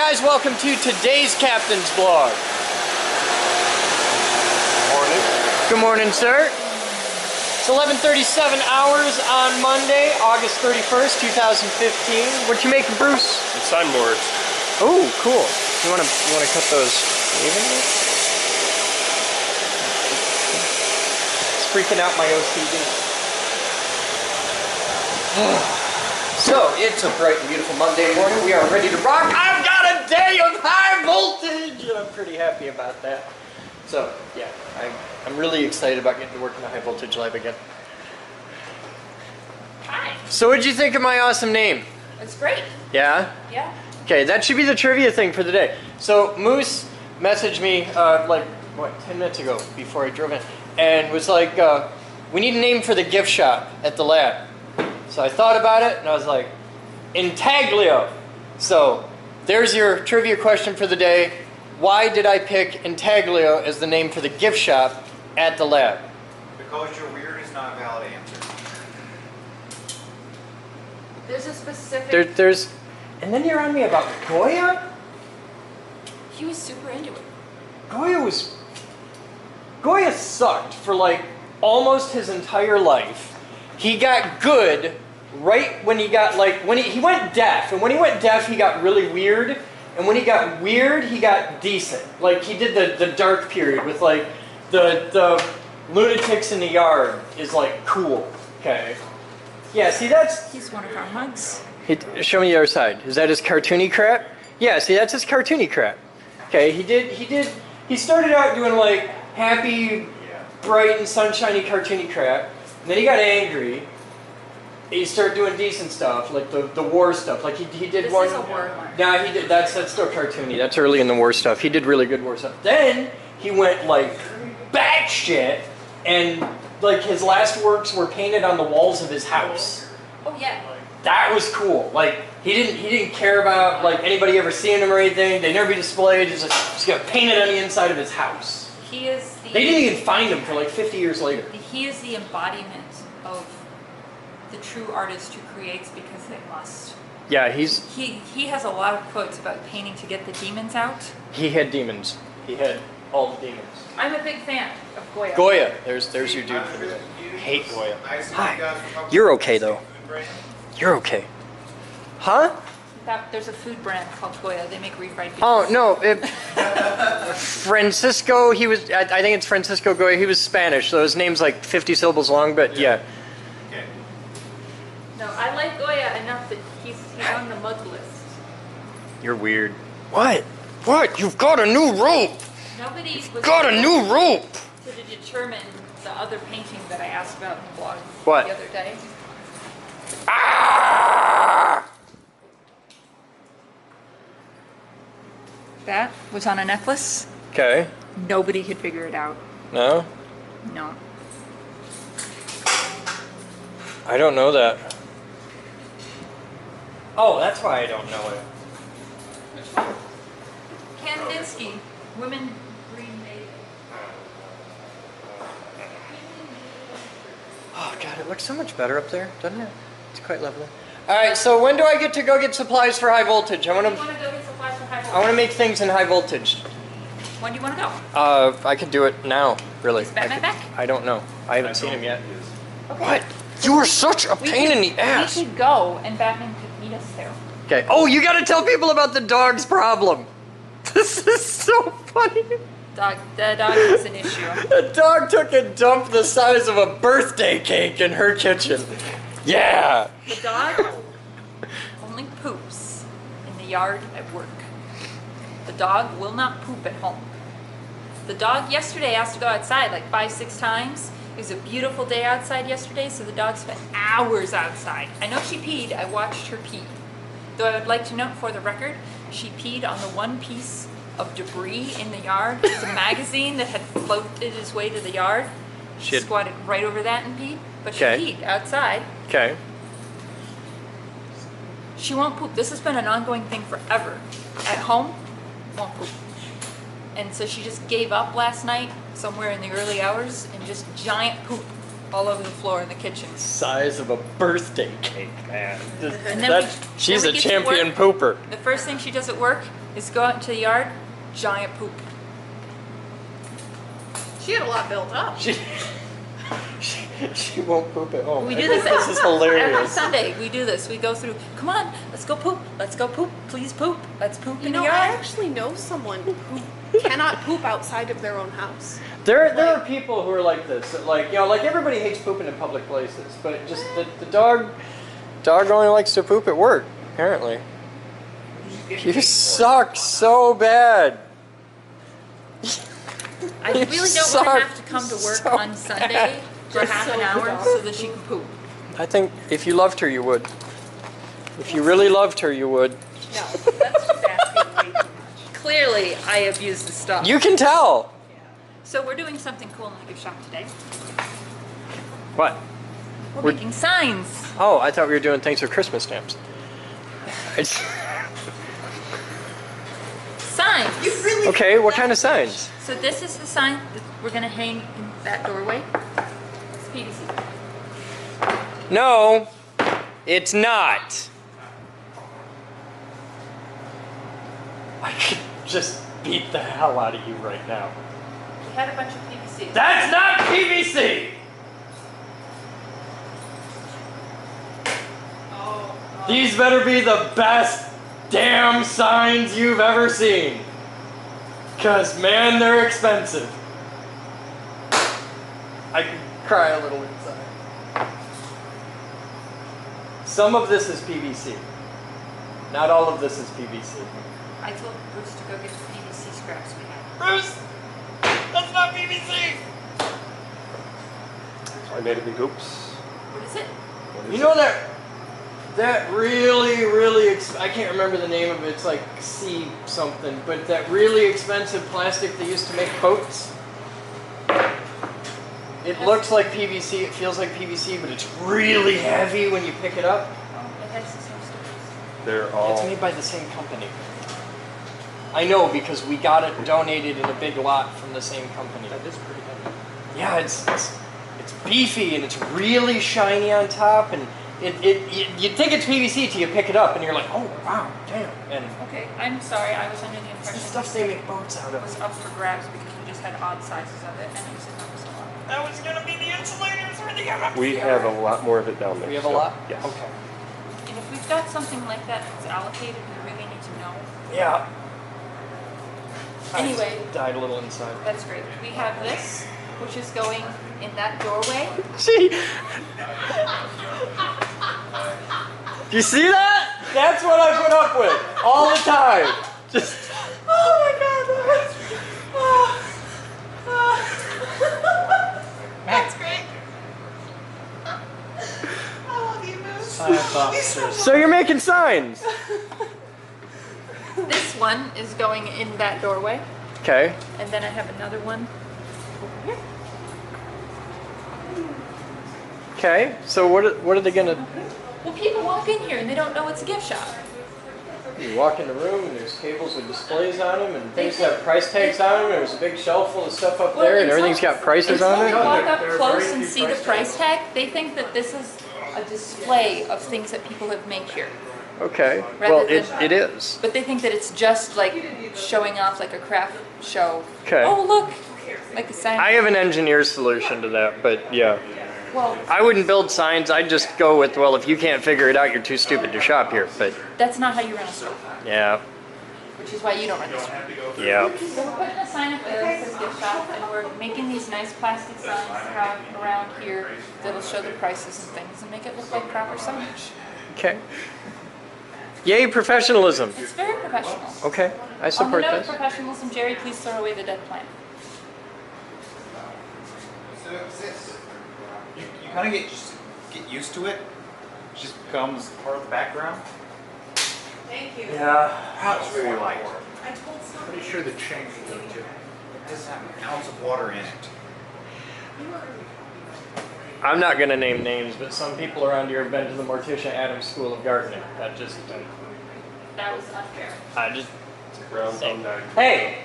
guys, welcome to today's Captain's Blog. Morning. Good morning, sir. It's 11:37 hours on Monday, August 31st, 2015. What you making, Bruce? It's sun boards. Oh, cool. You wanna cut those evenly? It's freaking out my OCD. So, it's a bright and beautiful Monday morning. We are ready to rock. I've got a day of high voltage! And I'm pretty happy about that. So, yeah, I'm really excited about getting to work in the high voltage lab again. Hi. So, what'd you think of my awesome name? It's great. Yeah? Yeah. Okay, that should be the trivia thing for the day. So, Moose messaged me, 10 minutes ago before I drove in, and was like, we need a name for the gift shop at the lab. So I thought about it, and I was like, Intaglio. So there's your trivia question for the day. Why did I pick Intaglio as the name for the gift shop at the lab? Because you're weird is not a valid answer. There's a specific... And then you're on me about Goya? He was super into it. Goya sucked for like almost his entire life. He got good right when he got he went deaf, and when he went deaf he got really weird, and when he got weird he got decent. Like he did the dark period with like the lunatics in the yard is like cool. Okay. Yeah, see that's... He's one of our mugs. Show me the other side. Is that his cartoony crap? Yeah, see that's his cartoony crap. Okay, he started out doing like happy, bright and sunshiny cartoony crap. And then he got angry. He started doing decent stuff, like the war stuff. Like he did this one. This is a war one. Nah, he did. That's still cartoony. That's early in the war stuff. He did really good war stuff. Then he went like batshit, and like his last works were painted on the walls of his house. Oh yeah. That was cool. Like he didn't care about like anybody ever seeing him or anything. They never be displayed. Just got painted on the inside of his house. He is the... They didn't even find him for like 50 years later. He is the embodiment of the true artist who creates because they must. Yeah, He has a lot of quotes about painting to get the demons out. he had demons. He had all the demons. I'm a big fan of Goya. Goya, there's your dude for the day. Hate Goya. Hi. You're okay though. You're okay. Huh? There's a food brand called Goya. They make refried beans. Oh no, Francisco. He was. I think it's Francisco Goya. He was Spanish, so his name's like 50 syllables long. But yeah. Okay. No, I like Goya enough that he's on the mug list. You're weird. What? What? You've got a new rope. Nobody was Got a new rope. to determine the other painting that I asked about in the blog What? the other day. Ah! That was on a necklace. Okay. Nobody could figure it out. No. No. I don't know that. Oh, that's why I don't know it. Kandinsky, women remade. Oh god, it looks so much better up there, doesn't it? It's quite lovely. Alright, so when do I get to go get supplies for high voltage? I You want want to go get supplies for high voltage? I want to make things in high voltage. When do you want to go? I could do it now, really. Is Batman back? I don't know. I haven't seen him yet. Okay. What? You are such a pain in the ass. We could go and Batman could meet us there. Okay. Oh, you gotta tell people about the dog's problem. This is so funny. The dog is an issue. The dog took a dump the size of a birthday cake in her kitchen. Yeah. The dog only poops in the yard at work. The dog will not poop at home. The dog yesterday asked to go outside like 5-6 times. It was a beautiful day outside yesterday, so the dog spent hours outside. I know she peed. I watched her pee. Though I would like to note for the record, she peed on the one piece of debris in the yard. It's a magazine that had floated its way to the yard. She squatted right over that and peed, but she peed outside. Okay. She won't poop. This has been an ongoing thing forever. At home, won't poop. And so she just gave up last night, somewhere in the early hours, and just giant poop all over the floor in the kitchen. Size of a birthday cake, man. And then She's then a we get to champion work. pooper. The first thing she does at work is go out into the yard, giant poop. She had a lot built up. She won't poop at home. We I do think this This is every hilarious. Sunday. We do this. We go through. Come on, let's go poop. Let's go poop. Please poop. Let's poop You in know, the I yard. actually know someone who cannot poop outside of their own house. There are people who are like this. That like everybody hates pooping in public places, but just the dog only likes to poop at work. Apparently, you suck so bad. I really don't want to suck have to come to work so on Sunday for half an hour so that she can poop. I think if you loved her, you would. If you really loved her, you would. No. That's just asking way too much. Clearly, I abuse the stuff. You can tell. So we're doing something cool in the gift shop today. What? We're making signs. Oh, I thought we were doing things for Christmas stamps. Signs. You really Okay, what kind of signs? So this is the sign that we're going to hang in that doorway. It's PVC. No, it's not. I could just beat the hell out of you right now. We had a bunch of PVC. That's not PVC! Oh. These better be the best damn signs you've ever seen. 'Cause man, they're expensive. I could cry a little inside. Some of this is PVC. Not all of this is PVC. I told Bruce to go get the PVC scraps we had. Bruce! That's not PVC! I made a big oops. What is it? You know that really, I can't remember the name of it, it's like C something, but that really expensive plastic they used to make boats? It looks like PVC, it feels like PVC, but it's really heavy when you pick it up. Oh, it has the same stickers. They're all. It's made by the same company. I know because we got it donated in a big lot from the same company. That is pretty heavy. Yeah, it's beefy and it's really shiny on top, and you'd think it's PVC till you pick it up and you're like, oh wow, damn. And Okay, I'm sorry. I was under the it's the impression stuff they make boats out it was of. up for grabs because we just had odd sizes of it and it was enormous a lot. That was gonna be the insulators for the other. We have a lot more of it down there. We have a still. lot? Yes. Okay. And if we've got something like that that's allocated, we really need to know. Yeah. Anyway. I died a little inside. That's great. We have this, which is going in that doorway. See? Do you see that? That's what I put up with all the time. Just. Oh my god. That's great. I love you, Moose. So you're making signs. This one is going in that doorway. Okay. And then I have another one over here. Okay. So what are they gonna? Well, people walk in here and they don't know it's a gift shop. You walk in the room and there's tables with displays on them and things have price tags on them. There's a big shelf full of stuff up there and everything's got prices on Until they it. walk up There are close very and few see the price price tag, they think that this is a display of things that people have made here. Okay. Rather Well, than- it is. But they think that it's just like showing off like a craft show. Okay. Oh, look, like a sign. I have an engineer's solution to that, but yeah. Well, I wouldn't build signs. I'd just go with, well, if you can't figure it out, you're too stupid to shop here. But that's not how you run a store, yeah, which is why you don't run a store. yeah. So we're putting a sign up there that says gift shop, and we're making these nice plastic signs around here that'll show the prices and things and make it look like proper signage. Okay. Yay, professionalism. It's very professional. Okay, I On the support note of this. professionalism, Jerry, please throw away the dead plant. So it's this. You kind of get used to it. It just becomes part of the background. Thank you. Yeah. It's really light. I told someone. Pretty sure the change will do too. It doesn't have an ounce of water in it. I'm not gonna name names, but some people around here have been to the Morticia Adams School of Gardening. That just, That was unfair. I just. Ground on that. Hey,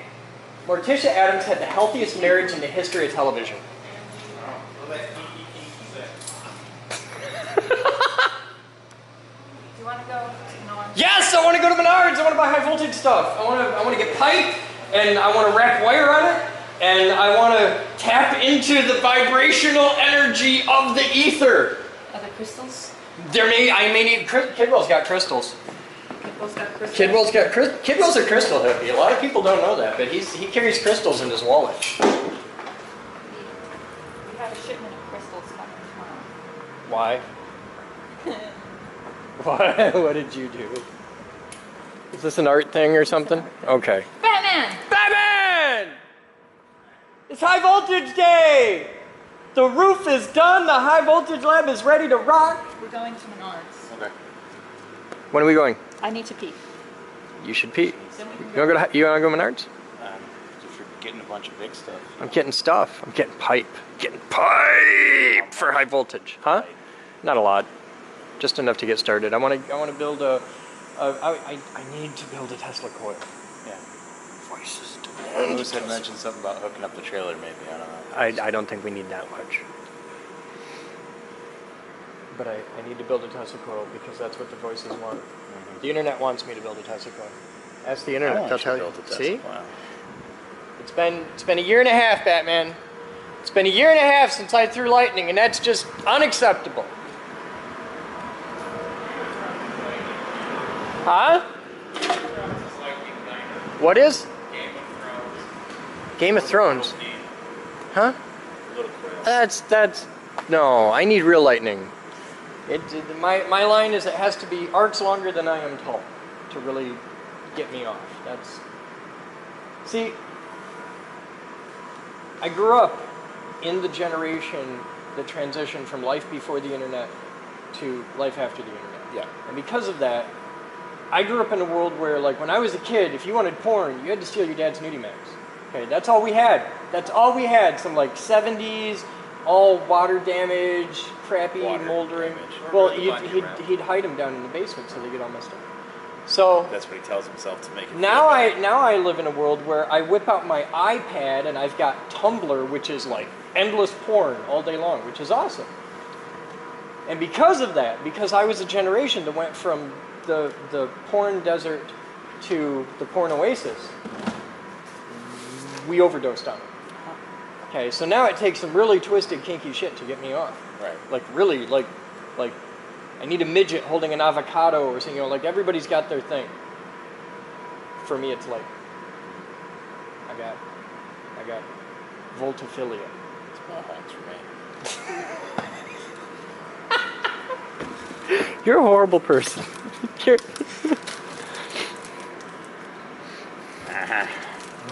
Morticia Adams had the healthiest marriage in the history of television. you want to go to Norm? Yes, I want to go to Menards. I want to buy high voltage stuff. I want to get pipe, and I want to wrap wire on it, and I want to tap into the vibrational energy of the ether. Other crystals? I may need. Kidwell's got crystals. Kidwell's got crystals. Kidwell's a crystal hippie. A lot of people don't know that, but he carries crystals in his wallet. We have a shipment of crystals coming tomorrow. Why? What did you do? Is this an art thing or something? Okay. Batman! Batman! It's high voltage day! The roof is done, the high voltage lab is ready to rock. We're going to Menards. Okay. When are we going? I need to pee. You should pee. Then we can You wanna go Menards? If you're getting a bunch of big stuff. I'm getting stuff. I'm getting pipe. Getting pipe for high voltage. Huh? Not a lot. Just enough to get started. I want to build I need to build a Tesla coil. Yeah. Voices Lewis had mentioned something about hooking up the trailer, maybe. I don't know. I don't think we need that much. But I need to build a Tesla coil because that's what the voices want. Mm-hmm. The internet wants me to build a Tesla coil. Ask the internet. They'll tell you. See? Wow. It's been a year and a half, Batman. It's been a year and a half since I threw lightning, and that's just unacceptable. Huh? What is? Game of Thrones. Huh? That's no. I need real lightning. My line is it has to be arcs longer than I am tall to really get me off. See, I grew up in the generation that transitioned from life before the internet to life after the internet. Yeah. And because of that, I grew up in a world where, like, when I was a kid, if you wanted porn, you had to steal your dad's nudie mags. Okay, that's all we had. That's all we had. Some, like, 70s, all water damage, crappy, moldering. Well, he'd hide them down in the basement so they get all messed up. So That's what he tells himself to make it. now I live in a world where I whip out my iPad and I've got Tumblr, which is like endless porn all day long, which is awesome. And because of that, because I was a generation that went from the porn desert to the porn oasis, we overdosed on it. Okay, so now it takes some really twisted, kinky shit to get me off. Right. Like really, like I need a midget holding an avocado or something. Like everybody's got their thing. For me, it's like I got voltophilia. Thanks for me. You're a horrible person.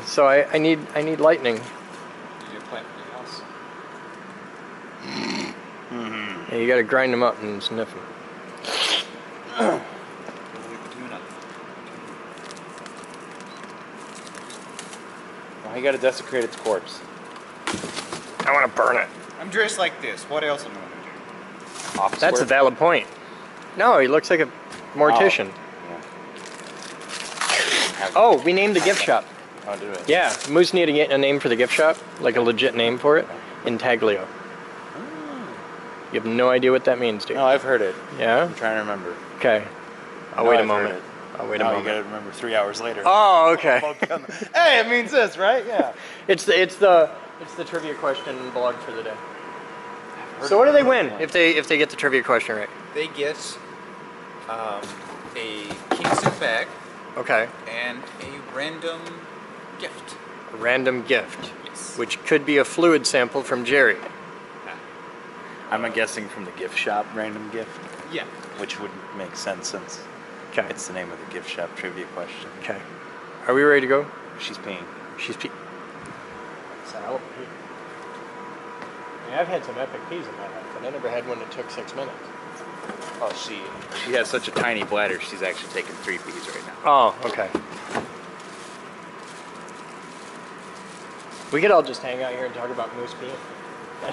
So I need lightning. Did you plant for your house? Yeah, you got to grind them up and sniff them. Well, you got to desecrate its corpse. I want to burn it. I'm dressed like this. What else am I going to do? Office That's a work? valid point. No, he looks like a mortician. Oh, we named the gift shop. Oh, did it? Yeah, Moose need to get a name for the gift shop, like a legit name for it. Intaglio. You have no idea what that means, dude. No, I've heard it. Yeah? I'm trying to remember. Okay. I'll No, wait a I've heard moment. it. I'll wait a No, moment. you got to remember 3 hours later. Oh, okay. Hey, it means this, right? Yeah. It's the trivia question blog for the day. So what do they win if they get the trivia question right? They get a king suit bag Okay. and a random gift. A random gift, Yes. which could be a fluid sample from Jerry. I'm guessing from the gift shop random gift, Yeah. which would make sense since Okay. it's the name of the gift shop trivia question. Okay. Are we ready to go? She's peeing. She's pee. So, I've had some epic peas in my life, but I never had one that took 6 minutes. Oh, she has such a tiny bladder. She's actually taking 3 peas right now. Oh, okay. We could all just hang out here and talk about moose peeing.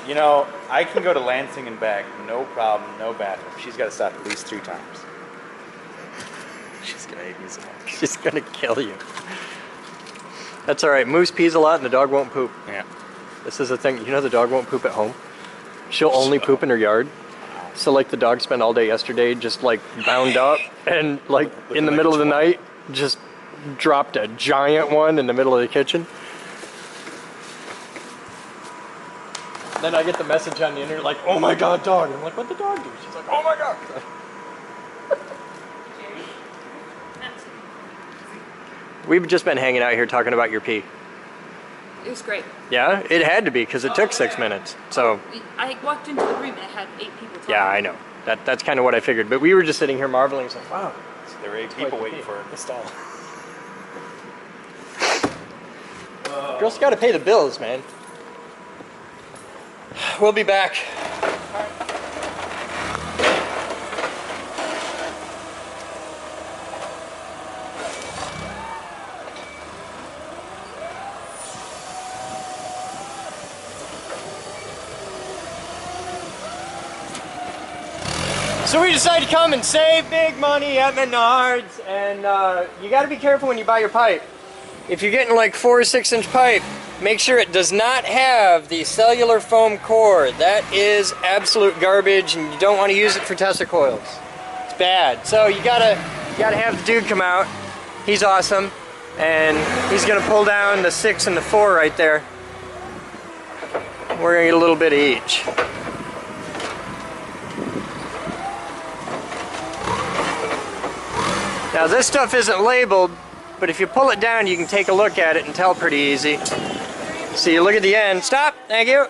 You know, I can go to Lansing and back, no problem, no bathroom. She's got to stop at least 3 times. She's gonna hate me so much. She's gonna kill you. That's all right. Moose pees a lot, and the dog won't poop. Yeah. This is the thing. You know, the dog won't poop at home. She'll only poop in her yard. So like the dog spent all day yesterday just like bound up, and like in the middle of the night just dropped a giant one in the middle of the kitchen. Then I get the message on the internet like, "Oh my god, dog!" I'm like, "What'd the dog do?" She's like, "Oh my god." We've just been hanging out here talking about your pee. It was great. Yeah, it had to be because it took 6 minutes. So I walked into the room and it had 8 people talking. yeah, I know. That's kind of what I figured. But we were just sitting here marveling. It's like, wow. There were 8 people waiting for the stall. Girls got to pay the bills, man. We'll be back. So we decided to come and save big money at Menards, and you got to be careful when you buy your pipe. If you're getting like 4 or 6 inch pipe, make sure it does not have the cellular foam core. That is absolute garbage, and you don't want to use it for Tesla coils. It's bad. So you gotta have the dude come out. He's awesome, and he's gonna pull down the 6 and the 4 right there. We're gonna get a little bit of each. Now this stuff isn't labeled, but if you pull it down, you can take a look at it and tell pretty easy. So you look at the end. Stop! Thank you!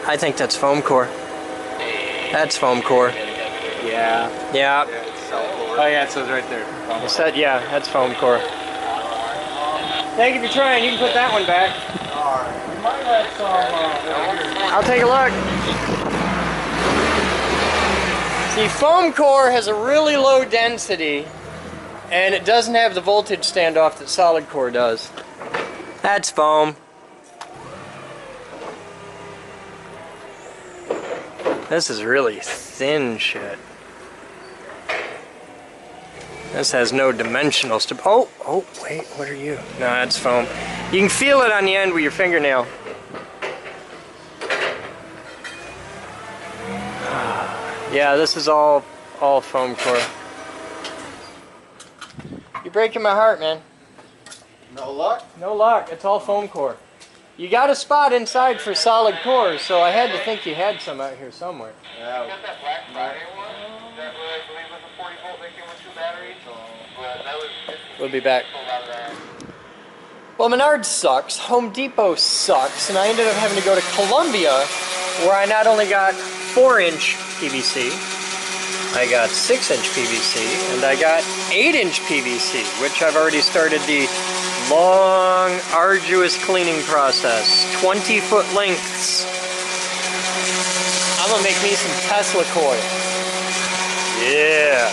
I think that's foam core. That's foam core. Yeah. Yeah. Oh yeah, it says right there. It's that, yeah, that's foam core. Thank you for trying. You can put that one back. Alright. We might have some I'll take a look. See, foam core has a really low density, and it doesn't have the voltage standoff that solid core does. That's foam. This is really thin shit. This has no dimensional stability. Oh, wait, what are you? No, that's foam. You can feel it on the end with your fingernail. Yeah, this is all foam core. You're breaking my heart, man. No luck? No luck. It's all foam core. You got a spot inside for solid core, so I had to think you had some out here somewhere. Yeah. Got that Black Friday one? That I believe was a 40 volt that came with 2 batteries. But that was We'll be back. sold out of that. Well, Menards sucks, Home Depot sucks, and I ended up having to go to Columbia, where I not only got 4-inch PVC, I got 6-inch PVC, and I got 8-inch PVC, which I've already started the long, arduous cleaning process. 20-foot lengths. I'm gonna make me some Tesla coil. Yeah.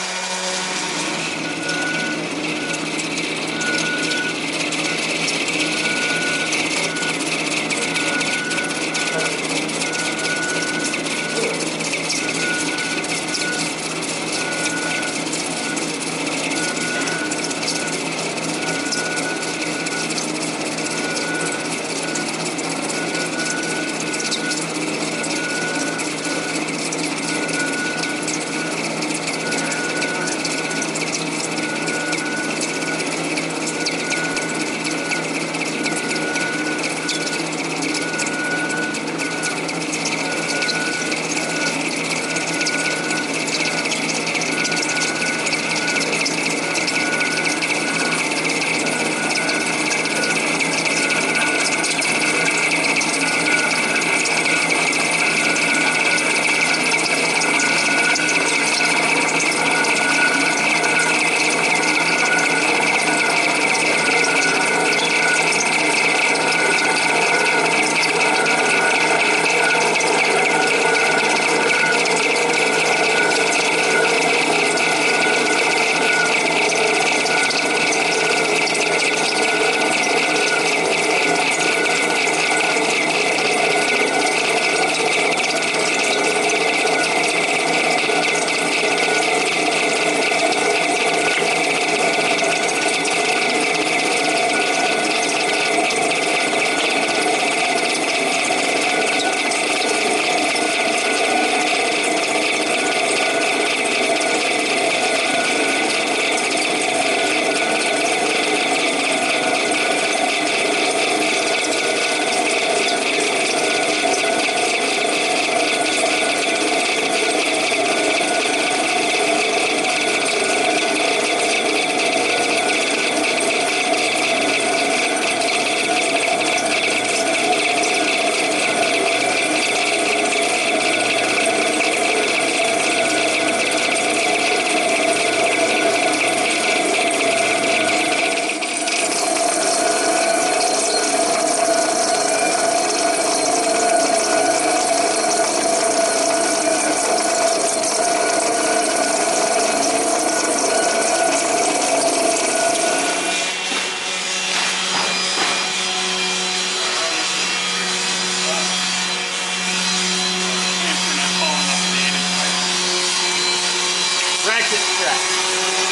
track.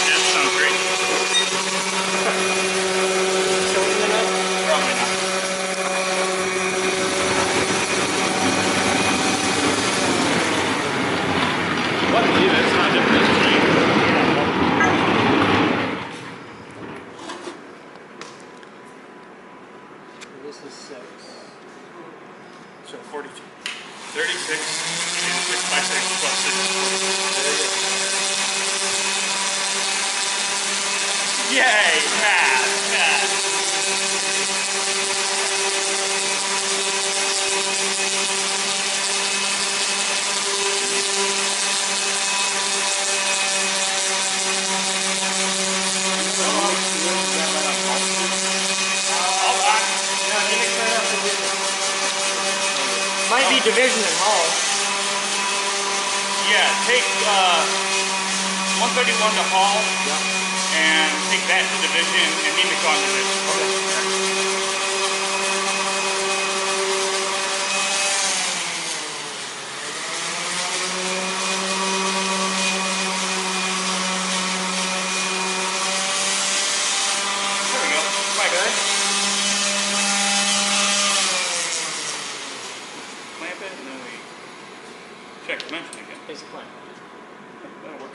That sounds great. So in the net? Probably not. What? Yeah, that's not different than me. This is 6. So 42. 36 and 6 by 6 plus 6 is 40. Yay! Math! Might be division and Hall. Yeah, take 131 to Hall and take that to division and Nemic on division. There we go. Quite good. Clamp it and then we check dimension again. Is clamp. That'll work.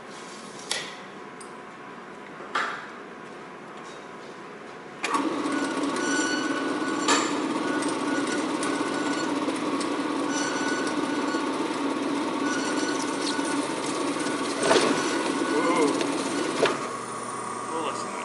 Whoa. We'll listen to that.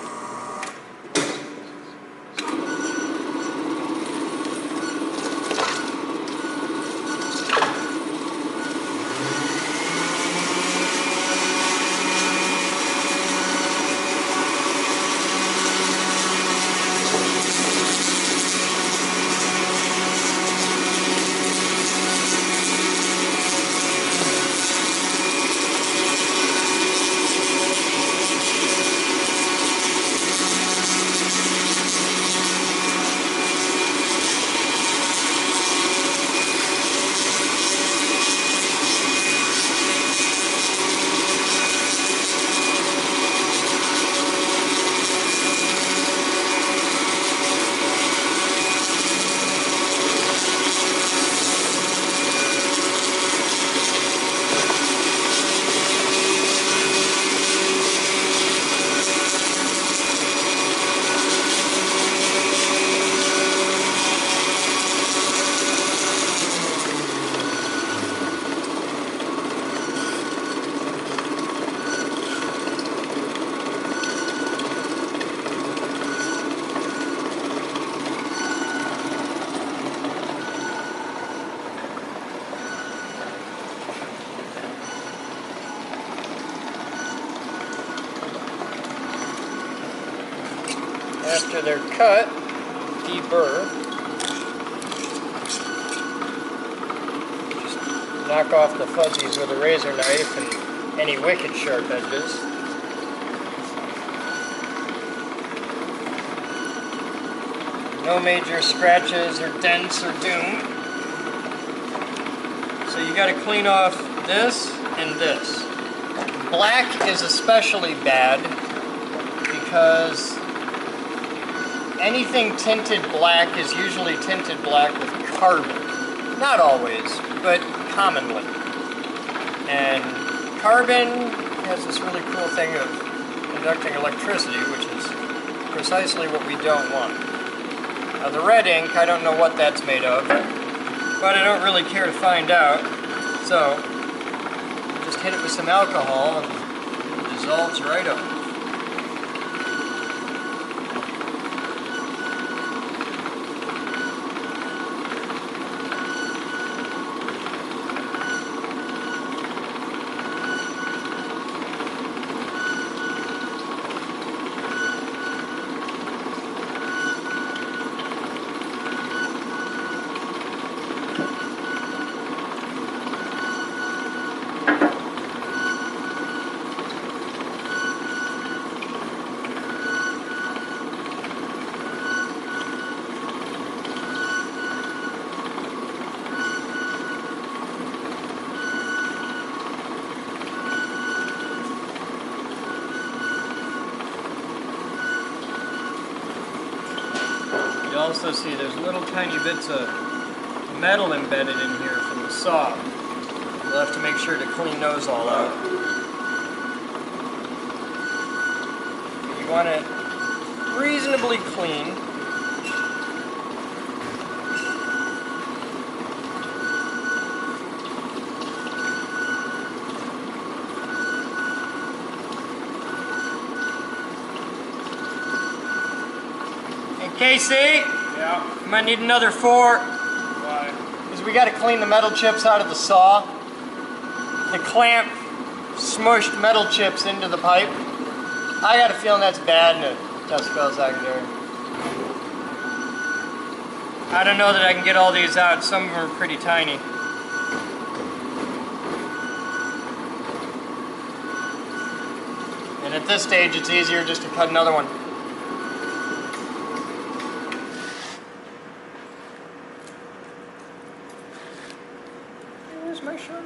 After they're cut, deburr. Just knock off the fuzzies with a razor knife and any wicked sharp edges. No major scratches or dents or doom. So you got to clean off this and this. Black is especially bad because anything tinted black is usually tinted black with carbon. Not always, but commonly. And carbon has this really cool thing of conducting electricity, which is precisely what we don't want. Now the red ink, I don't know what that's made of, but I don't really care to find out. So, just hit it with some alcohol and it dissolves right up. also see there's little tiny bits of metal embedded in here from the saw. We'll have to make sure to clean those all out. You want it reasonably clean. Casey? Yeah. You might need another fork. Why? Because we got to clean the metal chips out of the saw. The clamp smushed metal chips into the pipe. I got a feeling that's bad in a dust spell secondary. I don't know that I can get all these out. Some of them are pretty tiny. And at this stage, it's easier just to cut another one. Where's my shirt?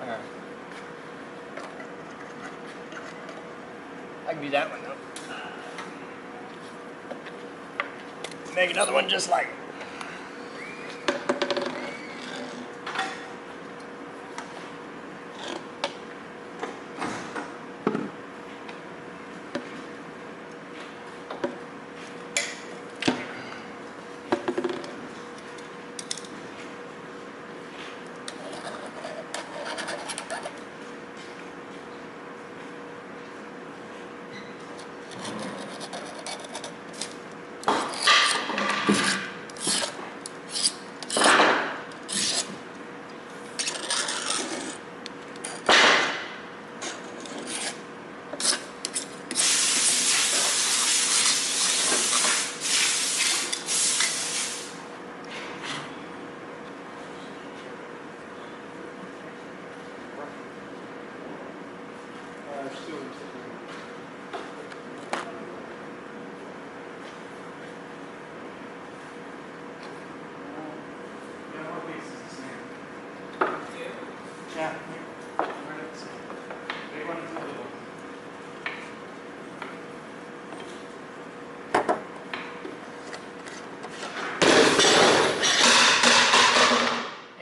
There. I can do that one though. Make another one just like it.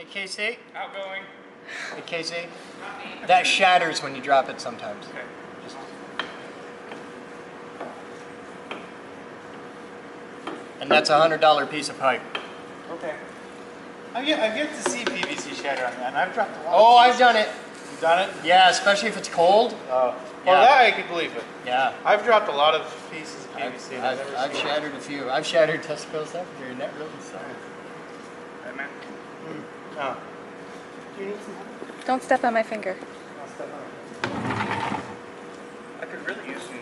Casey? Outgoing. Hey Casey? That shatters when you drop it sometimes. Okay. Just... And that's a $100 piece of pipe. Okay. I've yet to see PVC shatter on that, and I've dropped a lot. Oh, I've done it. You've done it? Yeah, especially if it's cold. Oh. Yeah. Well, that I could believe it. Yeah. I've dropped a lot of pieces of PVC. I've shattered a few. I've shattered testicle secondary, and that really sucks. Right, man? Oh. Do you need some help? Don't step on my finger. I'll step on it. I could really use some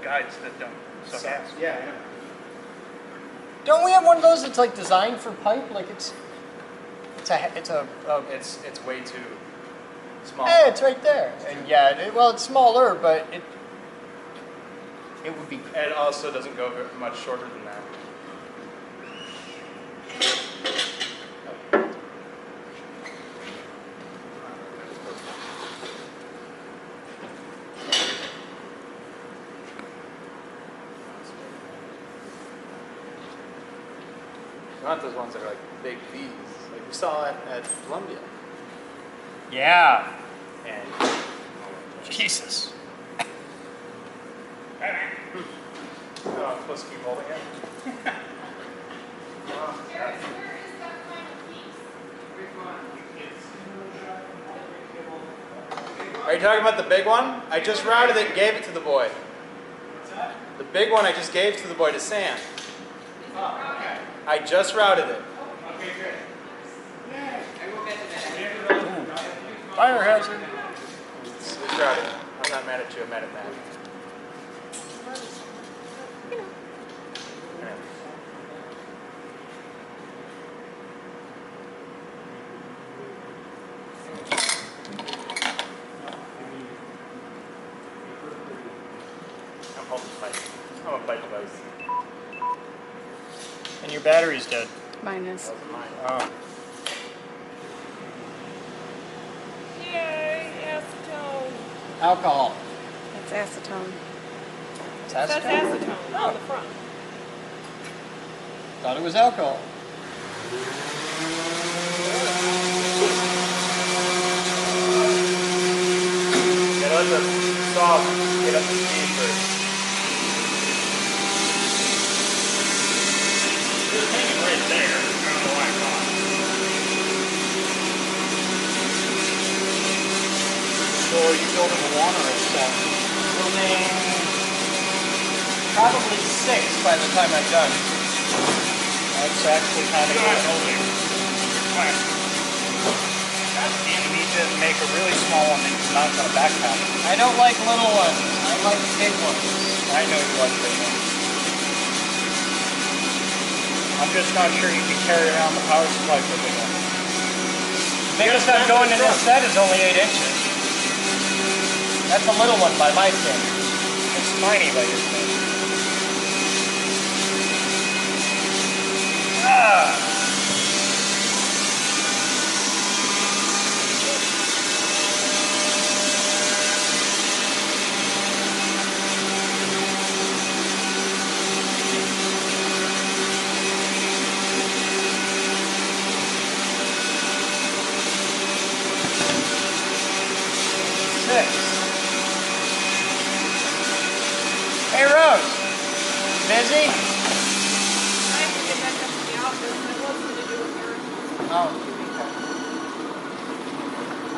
guides that don't suck ass. Yeah, I know. Don't we have one of those that's like designed for pipe? Like it's way too small. Hey, it's right there. And yeah, well, it's smaller, but it would be. It also doesn't go very much shorter than that. Not those ones that are like big V's, like we saw at Columbia. Yeah. And Jesus. oh, I'm supposed to keep holding it. Are you talking about the big one? I just routed it and gave it to the boy. What's that? The big one I just gave to the boy, to Sam. Oh, okay. I just routed it. Okay, good. Fire hazard. It's routed. I'm not mad at you, I'm mad at Matt. I'm holding the pipe. I'm a pipe device. And your battery's dead. Mine is. That wasn't mine. Oh. Yay, acetone. Alcohol. That's acetone. That's acetone? acetone on the front. Thought it was alcohol. Gotta let the sauce get up to speed first. It's hanging right there. I don't know why it's not. So are you building a 1 or a 7? Building probably 6 by the time I'm done. That's actually kind of good. You need to make a really small one that you can mount on a backpack. I don't like little ones. I like big ones. I know you like big ones. I'm just not sure you can carry around the power supply for a big one. The biggest I'm going in this set is only 8 inches. That's a little one by my standards. It's tiny by your standards. Hey Rose, busy? I have to get back up to the office. I was going to do it here. Oh,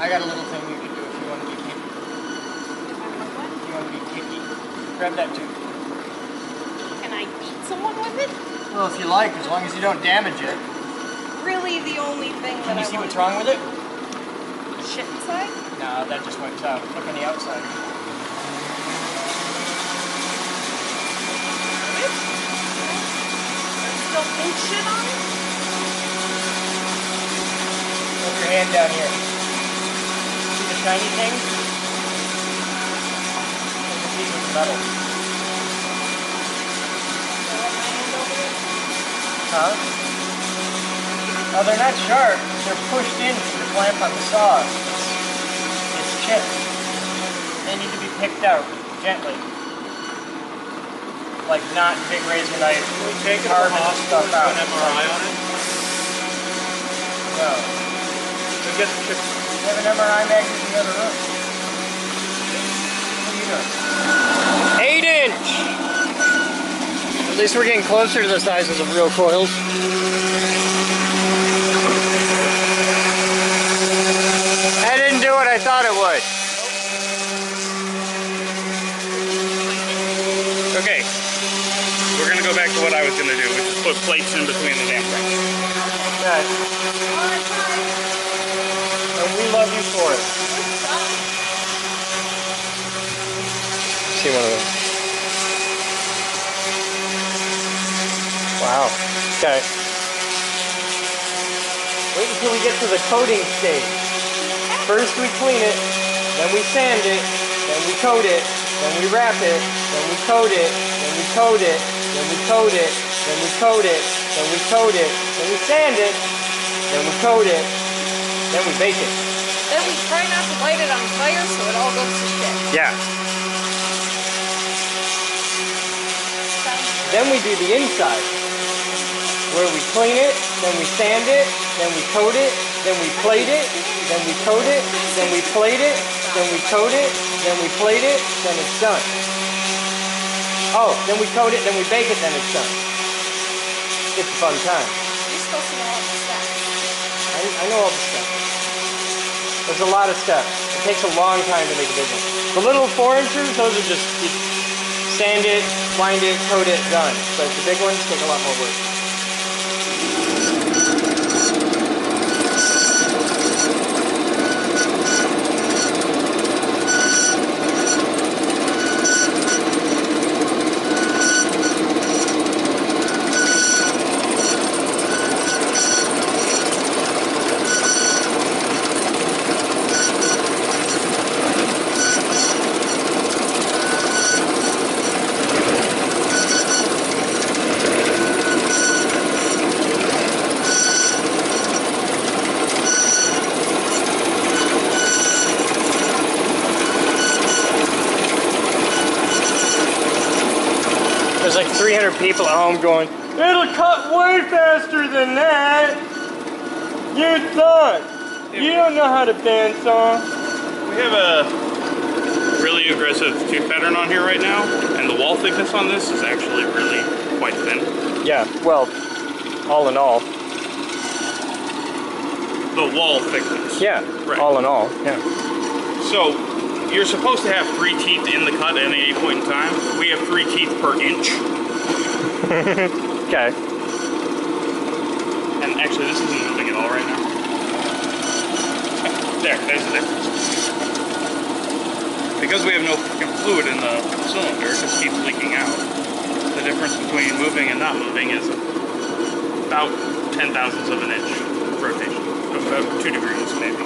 I got a little thing you can do if you want to be kicky. If you want to be kicky, grab that too. Can I beat someone with it? Well, if you like, as long as you don't damage it. Really, the only thing Can that you I see want what's wrong with it? shit inside? No, that just went out. Look on the outside. Still pink shit on it? Put your hand down here. See the shiny thing? There's a piece of metal. Huh? Oh, they're not sharp. They're pushed in from the clamp on the saw. It's chipped. They need to be picked out gently. Like not big razor knife. Can we take it carving off stuff out. an MRI on it? No. To get the chip. You have an MRI mag in the other room. What are you doing? 8 inch! At least we're getting closer to the sizes of real coils. That didn't do what I thought it would. Okay. We're going to go back to what I was going to do, which is put plates in between the damn things. Okay. And we love you for it. See one of them. Wow. Okay. Wait until we get to the coating stage. First we clean it, then we sand it, then we coat it, then we wrap it, then we coat it, then we coat it, then we coat it, then we coat it, then we coat it, then we sand it, then we coat it, then we bake it. Then we try not to light it on fire so it all goes to shit. Yeah. Then we do the inside, where we clean it, then we sand it, then we coat it, then we plate it, then we coat it, then we plate it, then we coat it, then we plate it, then it's done. Oh, then we coat it, then we bake it, then it's done. It's a fun time. You're supposed to know all the steps. I know all the steps. There's a lot of steps. It takes a long time to make a big one. The little 4-inchers, those are just sand it, wind it, coat it, done. But the big ones take a lot more work. 300 people at home going, it'll cut way faster than that. You thought. You don't know how to bandsaw. We have a really aggressive tooth pattern on here right now, and the wall thickness on this is actually really quite thin. Yeah, well, all in all. The wall thickness. Yeah, right. all in all, yeah. So, you're supposed to have 3 teeth in the cut at any point in time. We have 3 teeth per inch. Okay. And actually, this isn't moving at all right now. There's the difference. Because we have no fluid in the cylinder, it just keeps leaking out. The difference between moving and not moving is about 0.010 of an inch rotation. About 2 degrees, maybe.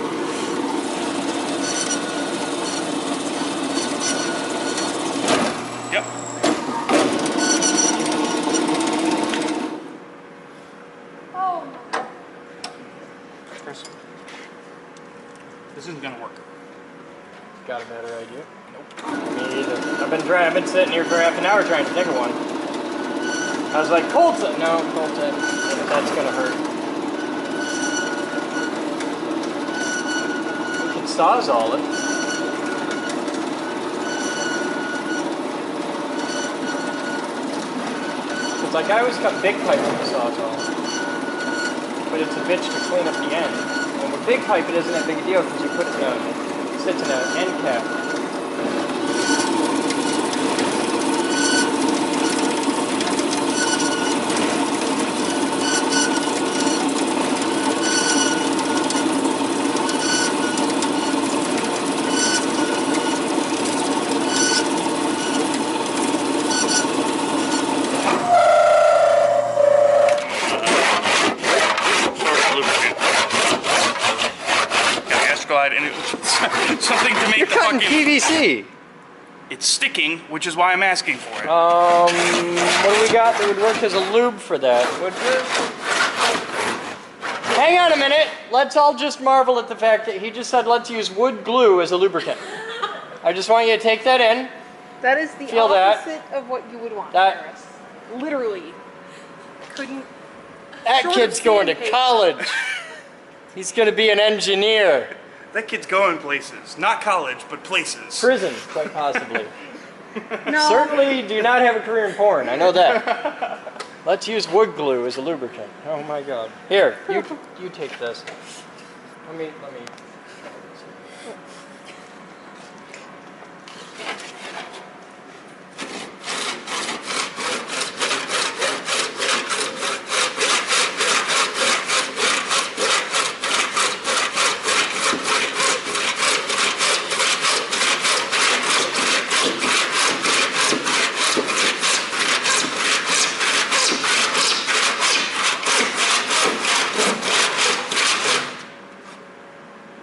Yep. Oh. Chris, this isn't gonna work. Got a better idea? Nope. Me either. I've been sitting here for half an hour trying to think of one. I was like, cold set. No, cold set. That's gonna hurt. We can sawzall it. It's like I always cut big pipe with the sawzall. But it's a bitch to clean up the end. And with big pipe it isn't that big a deal because you put it down. It sits in an end cap. Something to make You're the cutting fucking... PVC. It's sticking, which is why I'm asking for it. What do we got that would work as a lube for that? Would you? Hang on a minute. Let's all just marvel at the fact that he just said let's use wood glue as a lubricant. I just want you to take that in. That is the Feel that. opposite of what you would want, That- Paris. Literally. Couldn't. That Short kid's of going to sandpaper. college. He's going to be an engineer. That kid's going places. Not college, but places. Prison, quite possibly. No. Certainly do not have a career in porn. I know that. Let's use wood glue as a lubricant. Oh my God. Here, you take this. Let me.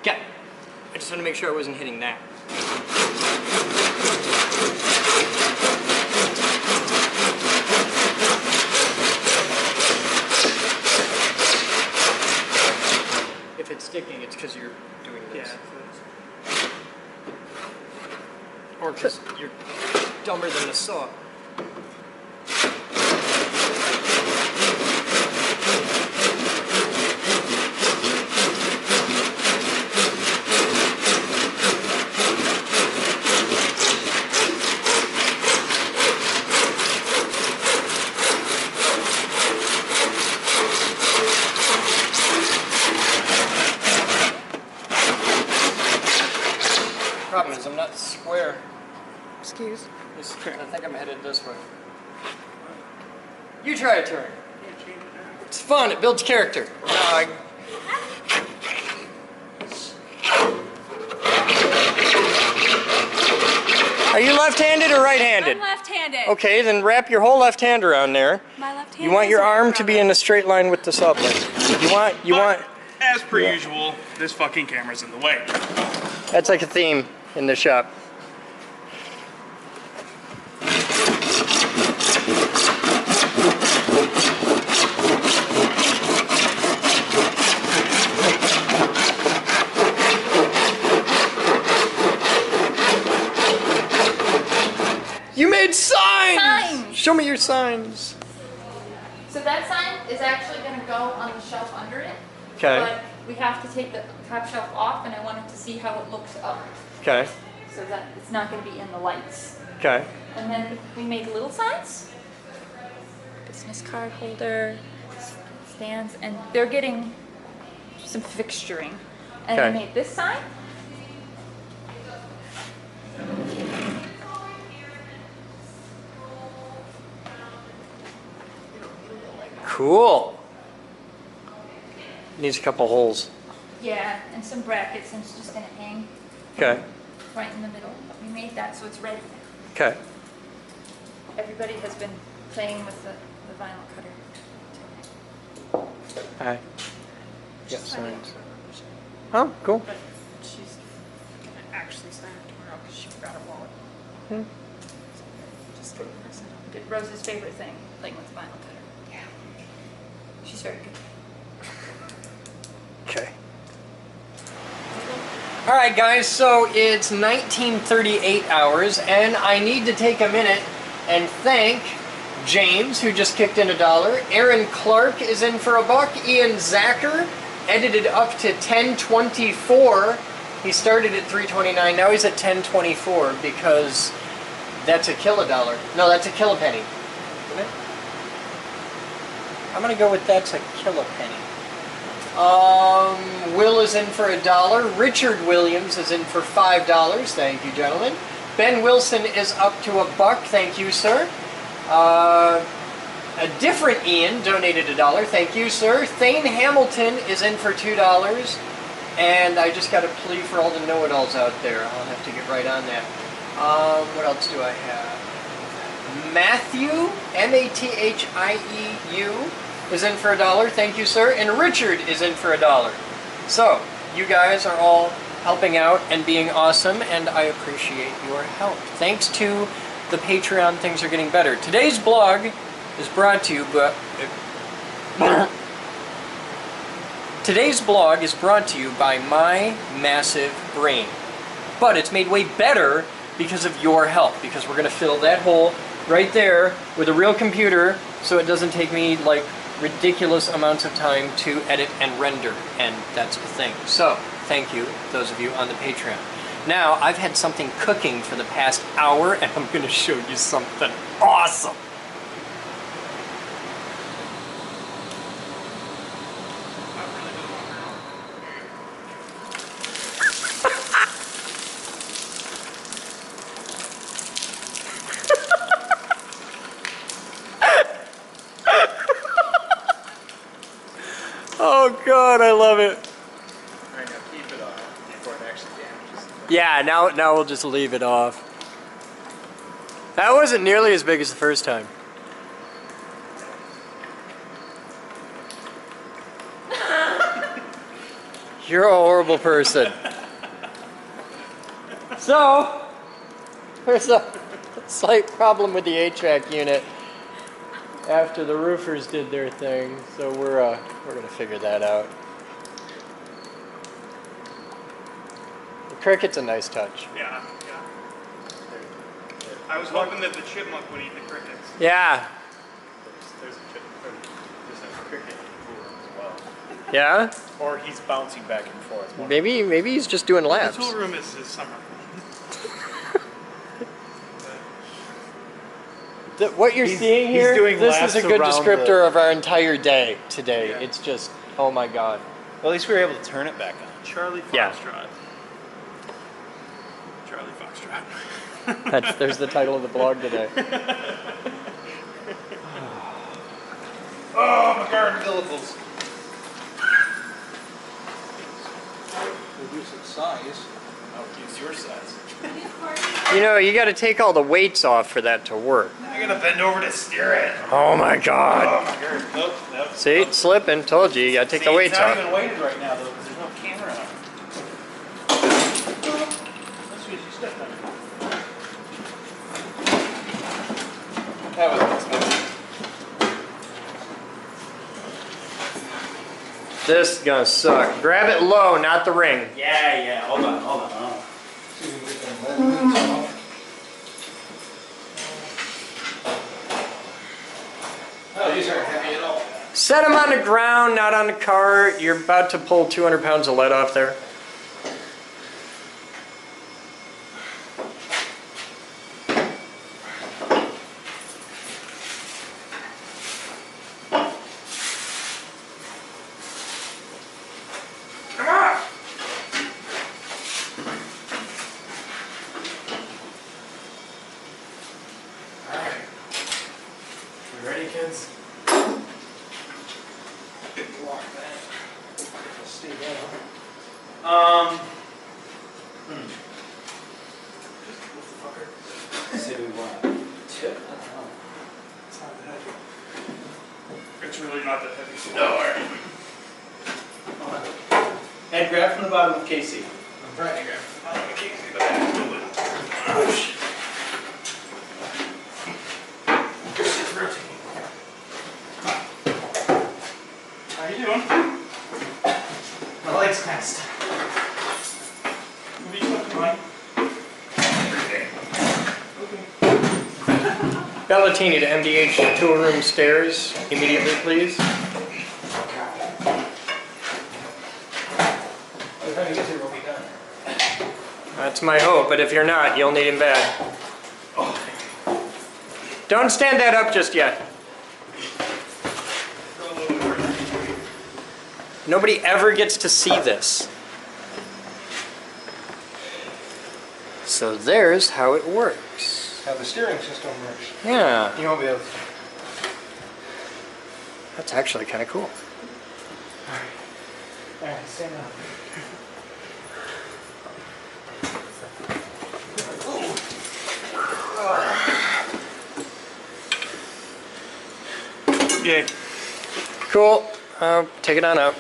Okay. I just want to make sure I wasn't hitting that. If it's sticking, it's because you're doing this. Or because you're dumber than the saw. Problem is, I'm not square. Excuse. I think I'm headed this way. You try a turn. It's fun. It builds character. Are you left-handed or right-handed? I'm left-handed. Okay, then wrap your whole left hand around there. My left hand. You want your is arm wrapped to around be it. in a straight line with the saw blade. You want. As per usual, this fucking camera's in the way. That's like a theme in the shop. You made signs! Signs. Show me your signs. So that sign is actually going to go on the shelf under it. Okay. But we have to take the top shelf off, and I wanted to see how it looks up. Okay. So that it's not going to be in the lights. Okay. And then we made little signs. Business card holder, stands, and they're getting some fixturing. And Okay. I made this sign. Cool. Needs a couple holes. Yeah, and some brackets, and it's just going to hang Okay. right in the middle. We made that so it's ready. Okay. Everybody has been playing with the vinyl cutter. Hi. Yeah, She's signing signs. for her, Oh, cool. but she's gonna actually sign it tomorrow because she forgot her wallet. Hmm. Just kidding. I said, Good. Rose's favorite thing, playing with the vinyl cutter. yeah. She's very good. Okay. All right, guys, so it's 1938 hours, and I need to take a minute and thank James, who just kicked in $1. Aaron Clark is in for $1. Ian Zacher edited up to 1024. He started at 329. Now he's at 1024 because that's a $1. No, that's a kilopenny. Isn't it? I'm gonna go with that's a kilopenny. Will is in for $1. Richard Williams is in for $5. Thank you, gentlemen. Ben Wilson is up to $1. Thank you, sir. A different Ian donated $1. Thank you, sir. Thane Hamilton is in for $2. And I just got a plea for all the know-it-alls out there. I'll have to get right on that. What else do I have? Matthew, M-A-T-H-I-E-U, is in for $1. Thank you, sir. And Richard is in for $1. So, you guys are all helping out and being awesome, and I appreciate your help. Thanks to the Patreon, things are getting better. Today's blog is brought to you by... Today's blog is brought to you by my massive brain. But it's made way better because of your help, because we're going to fill that hole right there with a real computer so it doesn't take me like ridiculous amounts of time to edit and render, and that's the thing. So, thank you, those of you on the Patreon. Now, I've had something cooking for the past hour, and I'm going to show you something awesome. Oh God, I love it. Alright, now keep it off before it actually damages the thing. Yeah, now we'll just leave it off. That wasn't nearly as big as the first time. You're a horrible person. So, there's a slight problem with the HVAC unit after the roofers did their thing, so we're gonna figure that out. The cricket's a nice touch. Yeah, yeah. I was hoping that the chipmunk would eat the crickets. Yeah. There's a cricket in the pool room as well. Yeah? Or he's bouncing back and forth. Maybe he's just doing laps. The tool room is his summer. What you're seeing here, doing this is laps a good around descriptor of our entire day today. Yeah. It's just, oh my God. Well, at least we were able to turn it back on. Charlie Foxtrot. Yeah. Charlie Foxtrot. There's the title of the blog today. Oh, my garden billables. Reduce its size. I'll use your size. You know, you got to take all the weights off for that to work. I gotta bend over to steer it. Oh my God. Oh, my God. Nope, nope. See, it's slipping. Told you, you got to take the weights It's not off. even weighted right now, though, because there's no camera on it. That's what you stepped on. That was expensive. This is gonna suck. Grab it low, not the ring. Yeah, hold on, hold on. Set them on the ground, not on the cart. You're about to pull 200 pounds of lead off there. It's really not that heavy. No, alright. Head grab from the bottom of Casey. I'm trying to grab from the bottom of Casey, but I have to do it. Oh, shit. It's rotating. How you doing? My leg's kind of stuck. What are you looking like? Bellatini to MDH tool room stairs immediately, please. That's my hope, but if you're not, you'll need him bad. Don't stand that up just yet. Nobody ever gets to see this. So there's how it works. How the steering system works. Yeah, You won't be able to. that's actually kind of cool. Alright, stand up. Yeah. Cool. Take it on out.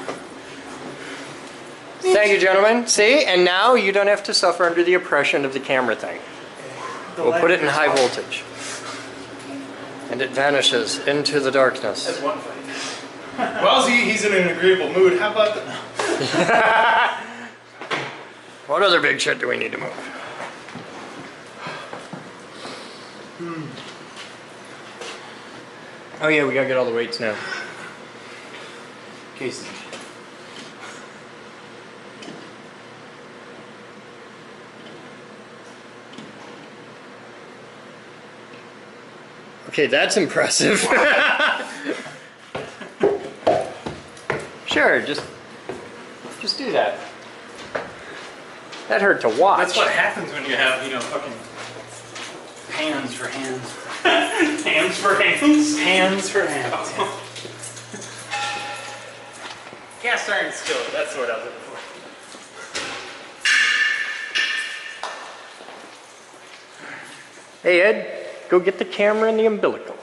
Thank you, gentlemen. See, and now you don't have to suffer under the oppression of the camera thing. We'll put it in high voltage. And it vanishes into the darkness. That's one fight. Well, he's in an agreeable mood. How about the... What other big shit do we need to move? Oh yeah, we gotta get all the weights now. Casey. Okay, that's impressive. Sure, just do that. That hurt to watch. That's what happens when you have, you know, fucking hands for hands. Hands for hands? Hands for hands. Cast iron skillet, that's what I was looking for. Hey Ed, go get the camera and the umbilical.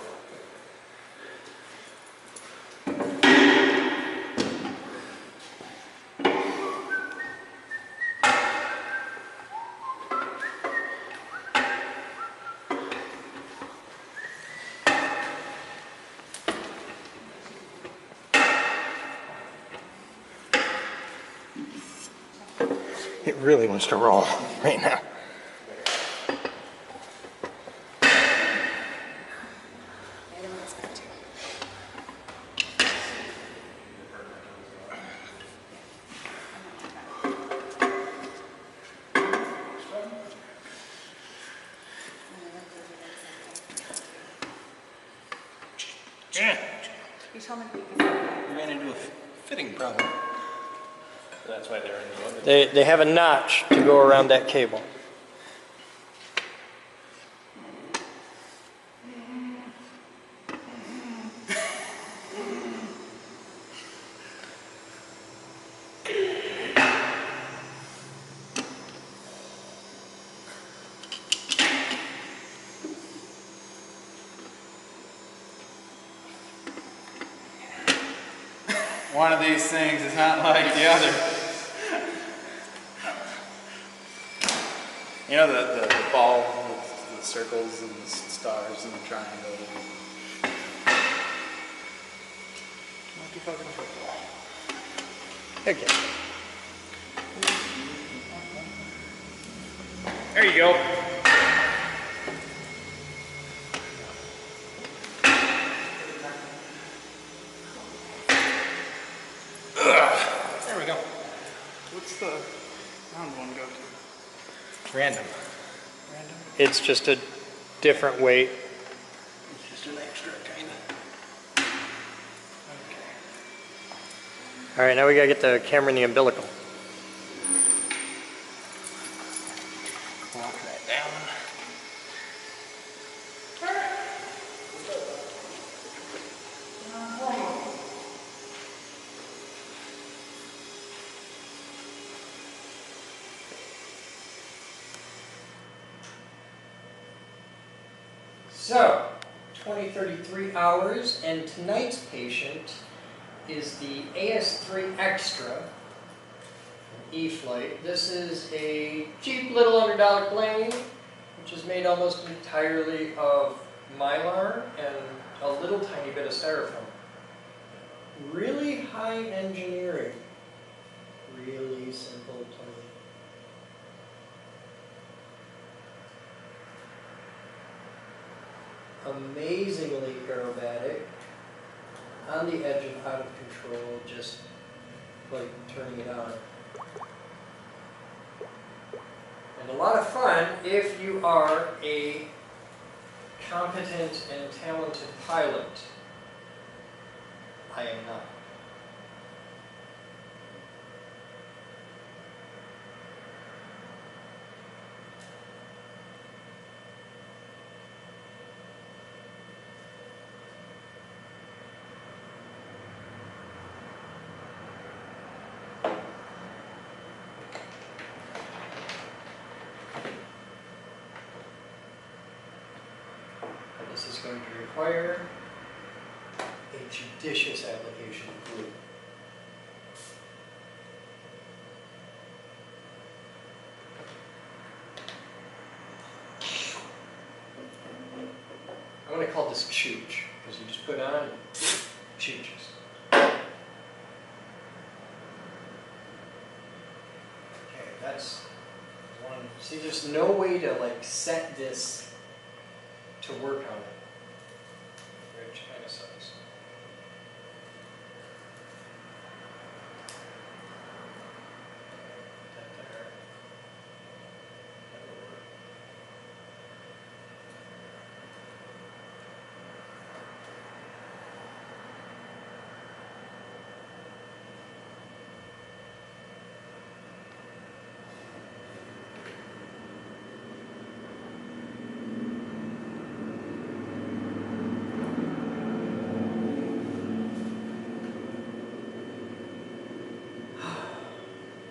It really wants to roll right now. Yeah. You told me to be We ran into a fitting problem. That's why they're in the other. They have a notch to go around that cable. One of these things is not like the other. You know the ball with the circles and the stars and the triangle. Monkey fucking football. Okay. There you go. Random. It's just a different weight. It's just an extra kind of. Okay. All right, now we gotta get the camera in the umbilical. Lock that down. So, 2033 hours, and tonight's patient is the AS3 Extra E-Flight. This is a cheap little $100 plane, which is made almost entirely of Mylar and a little tiny bit of styrofoam. Really high engineering. Really simple plane. Amazingly aerobatic, on the edge of out of control, just like turning it on. And a lot of fun if you are a competent and talented pilot. I am not. This is going to require a judicious application of glue. I'm going to call this chooch, because you just put on and chooches. Okay, that's one. See, there's no way to like set this to work on it, which kind of sucks. That there. That will work.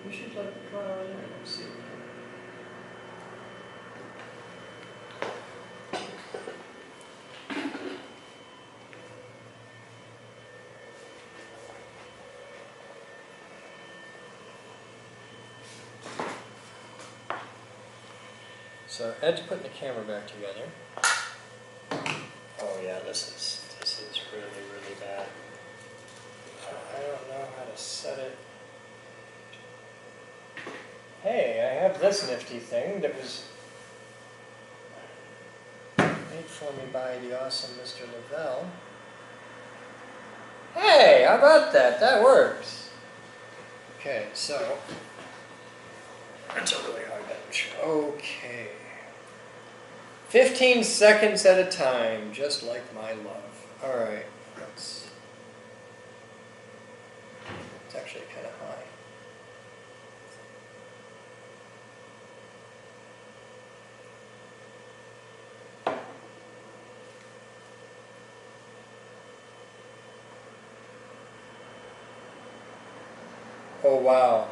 You should like try over there and see. So Ed's putting the camera back together. Oh yeah, this is really bad. I don't know how to set it. Hey, I have this nifty thing that was made for me by the awesome Mr. Lavelle. Hey, how about that? That works. Okay, so that's a really hard bench. Okay. 15 seconds at a time, just like my love. All right, it's actually kind of high. Oh, wow.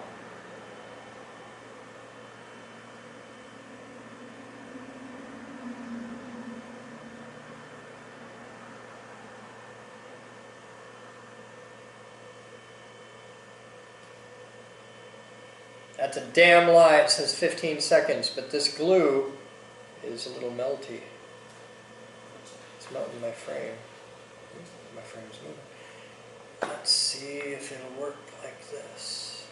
That's a damn lie. It says 15 seconds, but this glue is a little melty. It's melting my frame. My frame's moving. Let's see if it'll work like this.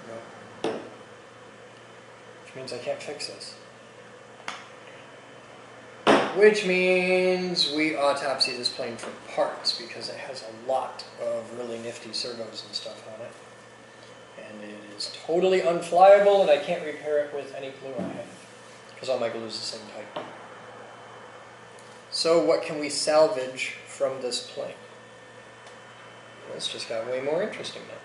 No. Which means I can't fix this. Which means we autopsy this plane for parts because it has a lot of really nifty servos and stuff on it. And it is totally unflyable and I can't repair it with any glue I have because all my glue is the same type. So what can we salvage from this plane? This just got way more interesting now.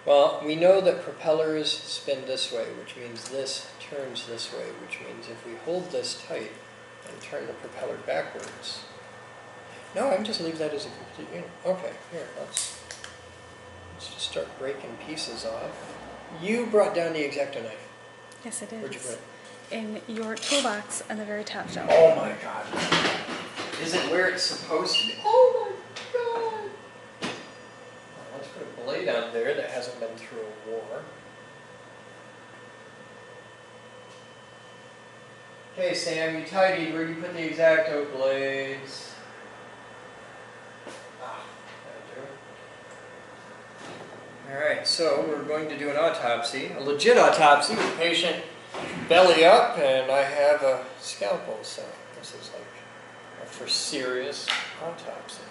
Well, we know that propellers spin this way, which means this turns this way, which means if we hold this tight and turn the propeller backwards. No, I can just leave that as a complete unit. Okay, here, let's just start breaking pieces off. You brought down the X-Acto knife. Yes, it is. Where'd you put it? In your toolbox on the very top shelf. Oh my god. Is it where it's supposed to be? Oh my god. Well, let's put a blade on there that hasn't been through a war. Okay, Sam, you tidied. Where do you put the X-Acto blades? Ah, that'll do. Alright, so we're going to do an autopsy, a legit autopsy with patient belly up, and I have a scalpel, so this is like a for serious autopsy.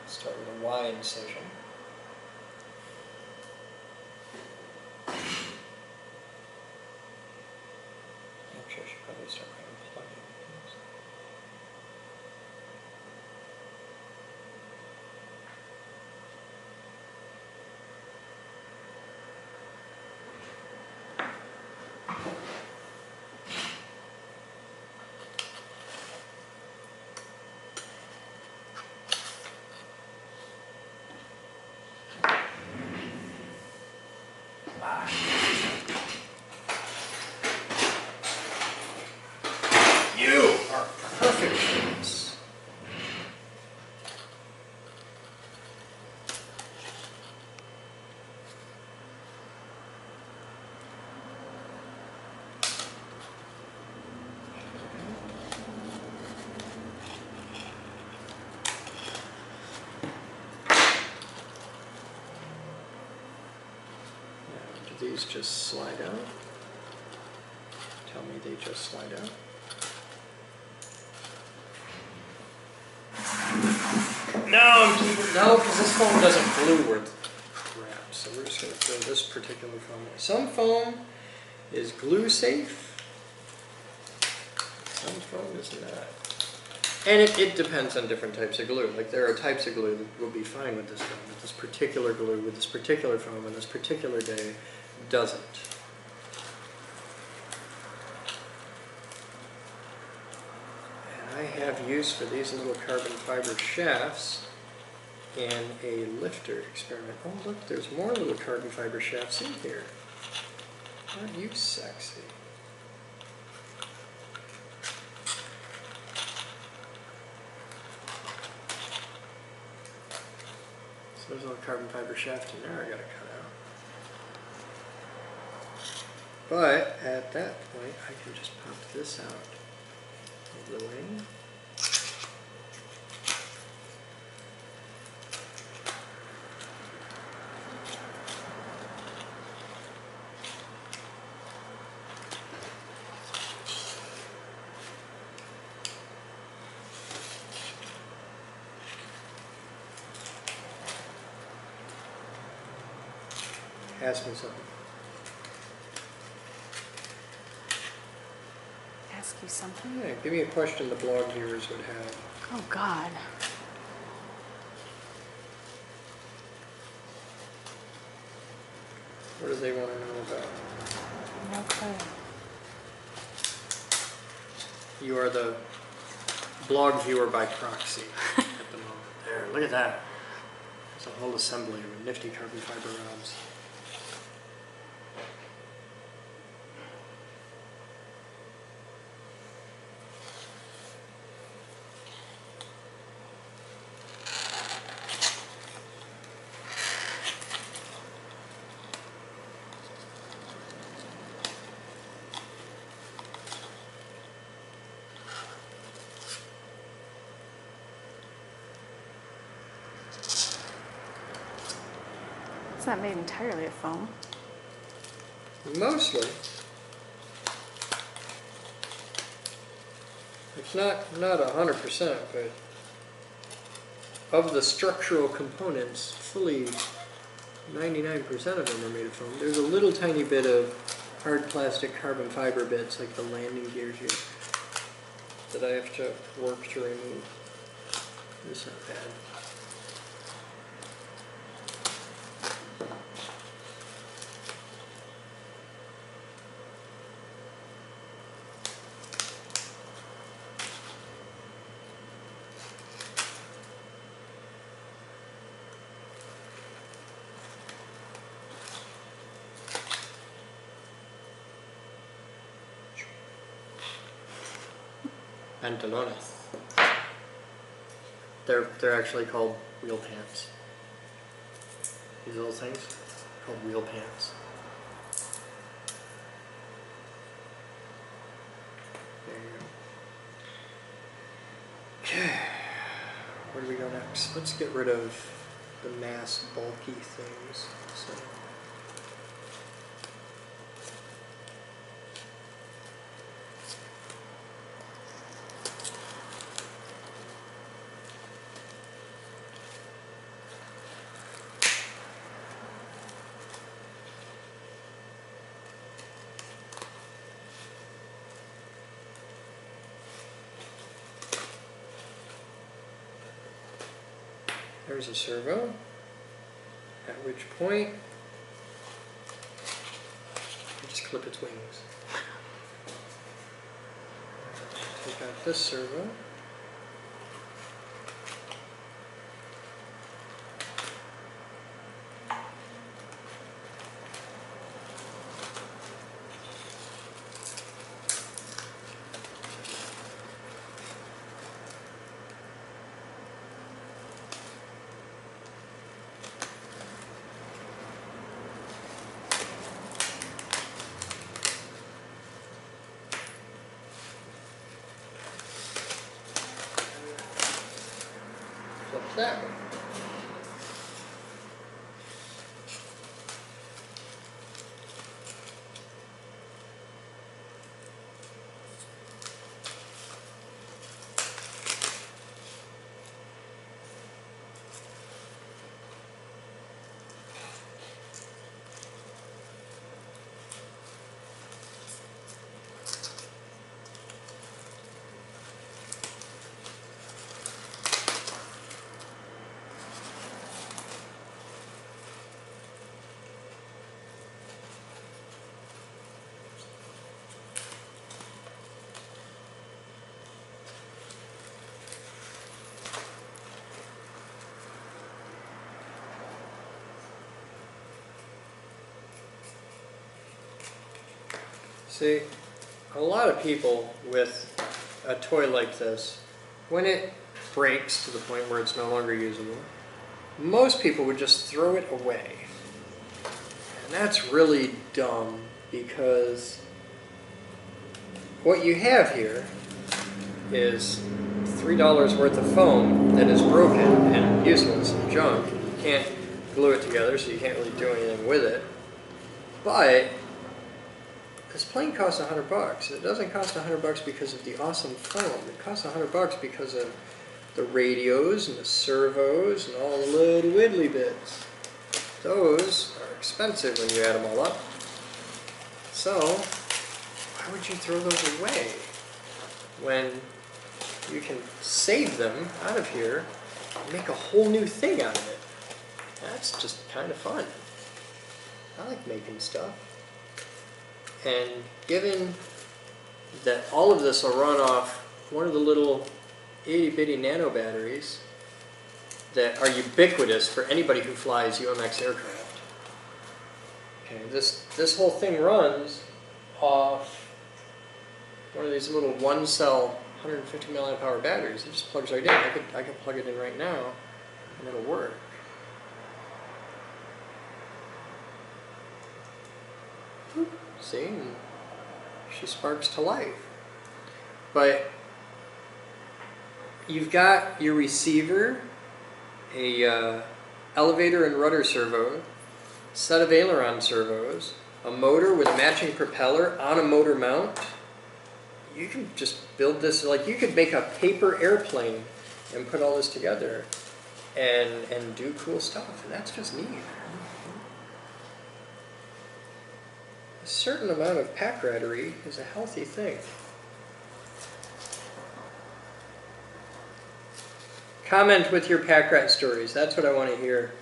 Start with a Y incision. Actually, I should probably start by unplugging things. You are perfect for this. Now, do these just slide out? Tell me they just slide out. No, because this foam doesn't glue worth crap. So we're just going to throw this particular foam away. Some foam is glue safe. Some foam is not. And it depends on different types of glue. Like there are types of glue that will be fine with this foam, but this particular glue with this particular foam on this particular day doesn't. And I have use for these little carbon fiber shafts in a lifter experiment. Oh look, there's more little carbon fiber shafts in here. Aren't you sexy? So there's a little carbon fiber shaft in there I gotta cut out. But at that point I can just pop this out of the way. Ask me something. Ask you something? Yeah, give me a question the blog viewers would have. Oh, God. What do they want to know about? No clue. You are the blog viewer by proxy at the moment. There, look at that. There's a whole assembly of nifty carbon fiber rods. It's not made entirely of foam. Mostly. It's not 100%, but of the structural components, fully 99% of them are made of foam. There's a little tiny bit of hard plastic carbon fiber bits, like the landing gears here, that I have to work to remove. It's not bad. Pantalones. They're actually called wheel pants. These little things called wheel pants. There you go. Okay, where do we go next? Let's get rid of the mass bulky things. So. There's a servo, at which point you just clip its wings. Take out this servo. That one. See, a lot of people with a toy like this, when it breaks to the point where it's no longer usable, most people would just throw it away. And that's really dumb, because what you have here is $3 worth of foam that is broken and useless and junk. You can't glue it together, so you can't really do anything with it. But this plane costs $100. It doesn't cost $100 because of the awesome foam. It costs $100 because of the radios and the servos and all the little widdly bits. Those are expensive when you add them all up. So, why would you throw those away when you can save them out of here and make a whole new thing out of it? That's just kind of fun. I like making stuff. And given that all of this will run off one of the little itty-bitty nano batteries that are ubiquitous for anybody who flies UMX aircraft. Okay, this whole thing runs off one of these little one-cell 150 milliamp hour batteries. It just plugs right in. I could plug it in right now, and it'll work. See, and she sparks to life. But you've got your receiver, a elevator and rudder servo, set of aileron servos, a motor with matching propeller on a motor mount. you can just build this, like you could make a paper airplane and put all this together and do cool stuff, and that's just neat. A certain amount of pack rattery is a healthy thing. Comment with your pack rat stories. That's what I want to hear.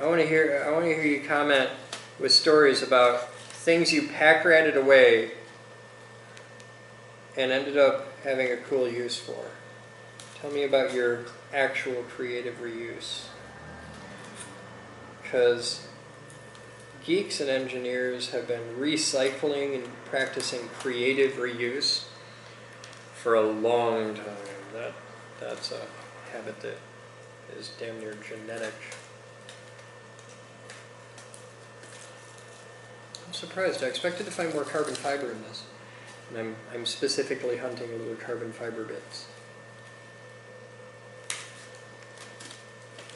I want to hear you comment with stories about things you pack ratted away and ended up having a cool use for. Tell me about your actual creative reuse. Because geeks and engineers have been recycling and practicing creative reuse for a long time. That's a habit that is damn near genetic. I'm surprised. I expected to find more carbon fiber in this. And I'm specifically hunting little carbon fiber bits.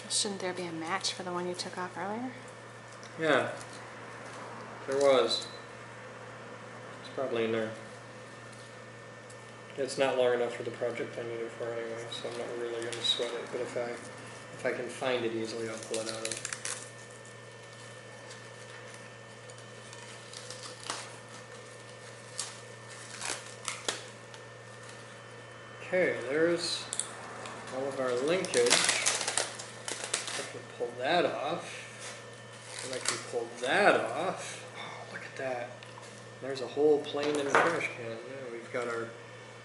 Shouldn't there be a match for the one you took off earlier? Yeah, there was. It's probably in there. It's not long enough for the project I need it for anyway, so I'm not really going to sweat it. But if I can find it easily, I'll pull it out of it. Okay, there's all of our linkage. I can pull that off. And I can pull that off. Oh, look at that. There's a whole plane in a trash can. Yeah, we've got our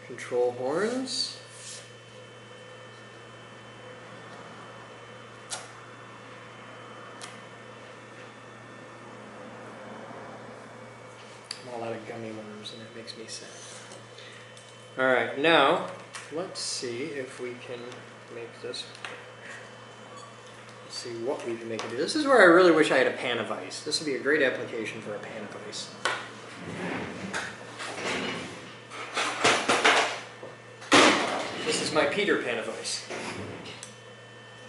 control horns. I'm all out of gummy worms and it makes me sad. Alright, now let's see if we can make this. Let's see what we can make it do. This is where I really wish I had a pan of ice. This would be a great application for a pan of ice. This is my Peter pan of ice.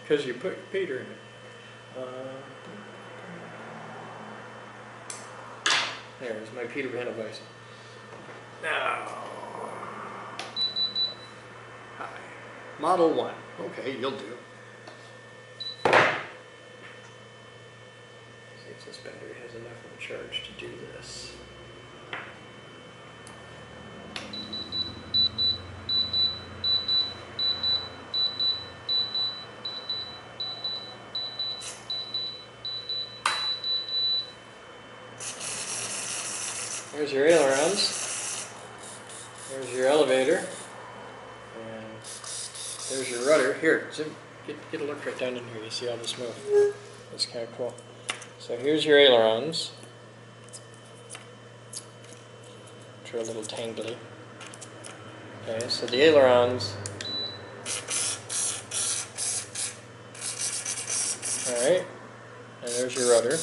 Because you put Peter in it. There's my Peter pan of ice. Now. Hi. Model 1. Okay, you'll do. See if this battery has enough of a charge to do this. There's your ailerons. There's your elevator. And there's your rudder. Here, zoom. Get a look right down in here. You see all the smoke. That's kind of cool. So here's your ailerons, which are a little tangly. Okay, so the ailerons. Alright. And there's your rudder.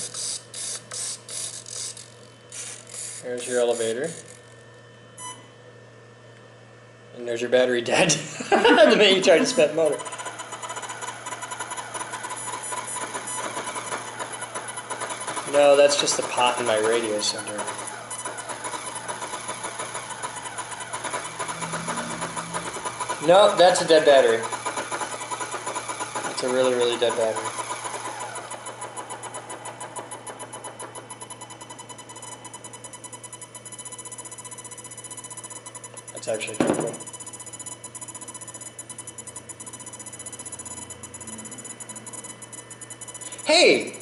There's your elevator. And there's your battery dead. The minute you try to spent motor. No, that's just the pot in my radio center. No, that's a dead battery. It's a really, really dead battery. That's actually kind of cool. Hey!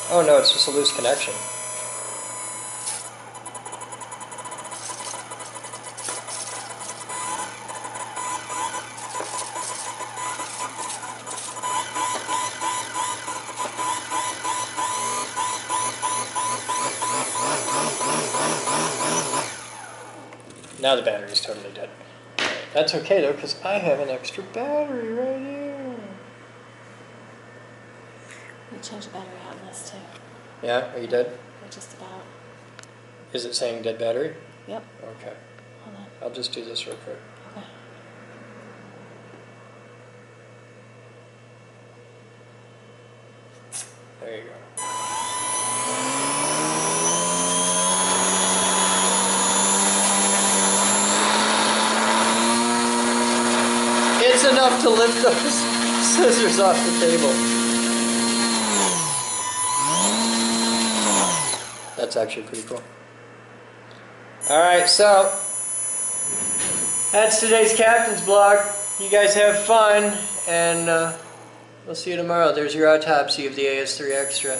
Oh no, it's just a loose connection. Now the battery is totally dead. That's okay though, because I have an extra battery right here. We changed the battery out in this too. Yeah, are you dead? We're just about. Is it saying dead battery? Yep. Okay. Hold on. I'll just do this real quick. Okay. There you go. just enough to lift those scissors off the table. That's actually pretty cool. Alright, so that's today's Captain's Blog. You guys have fun, and we'll see you tomorrow. There's your autopsy of the AS3 Extra.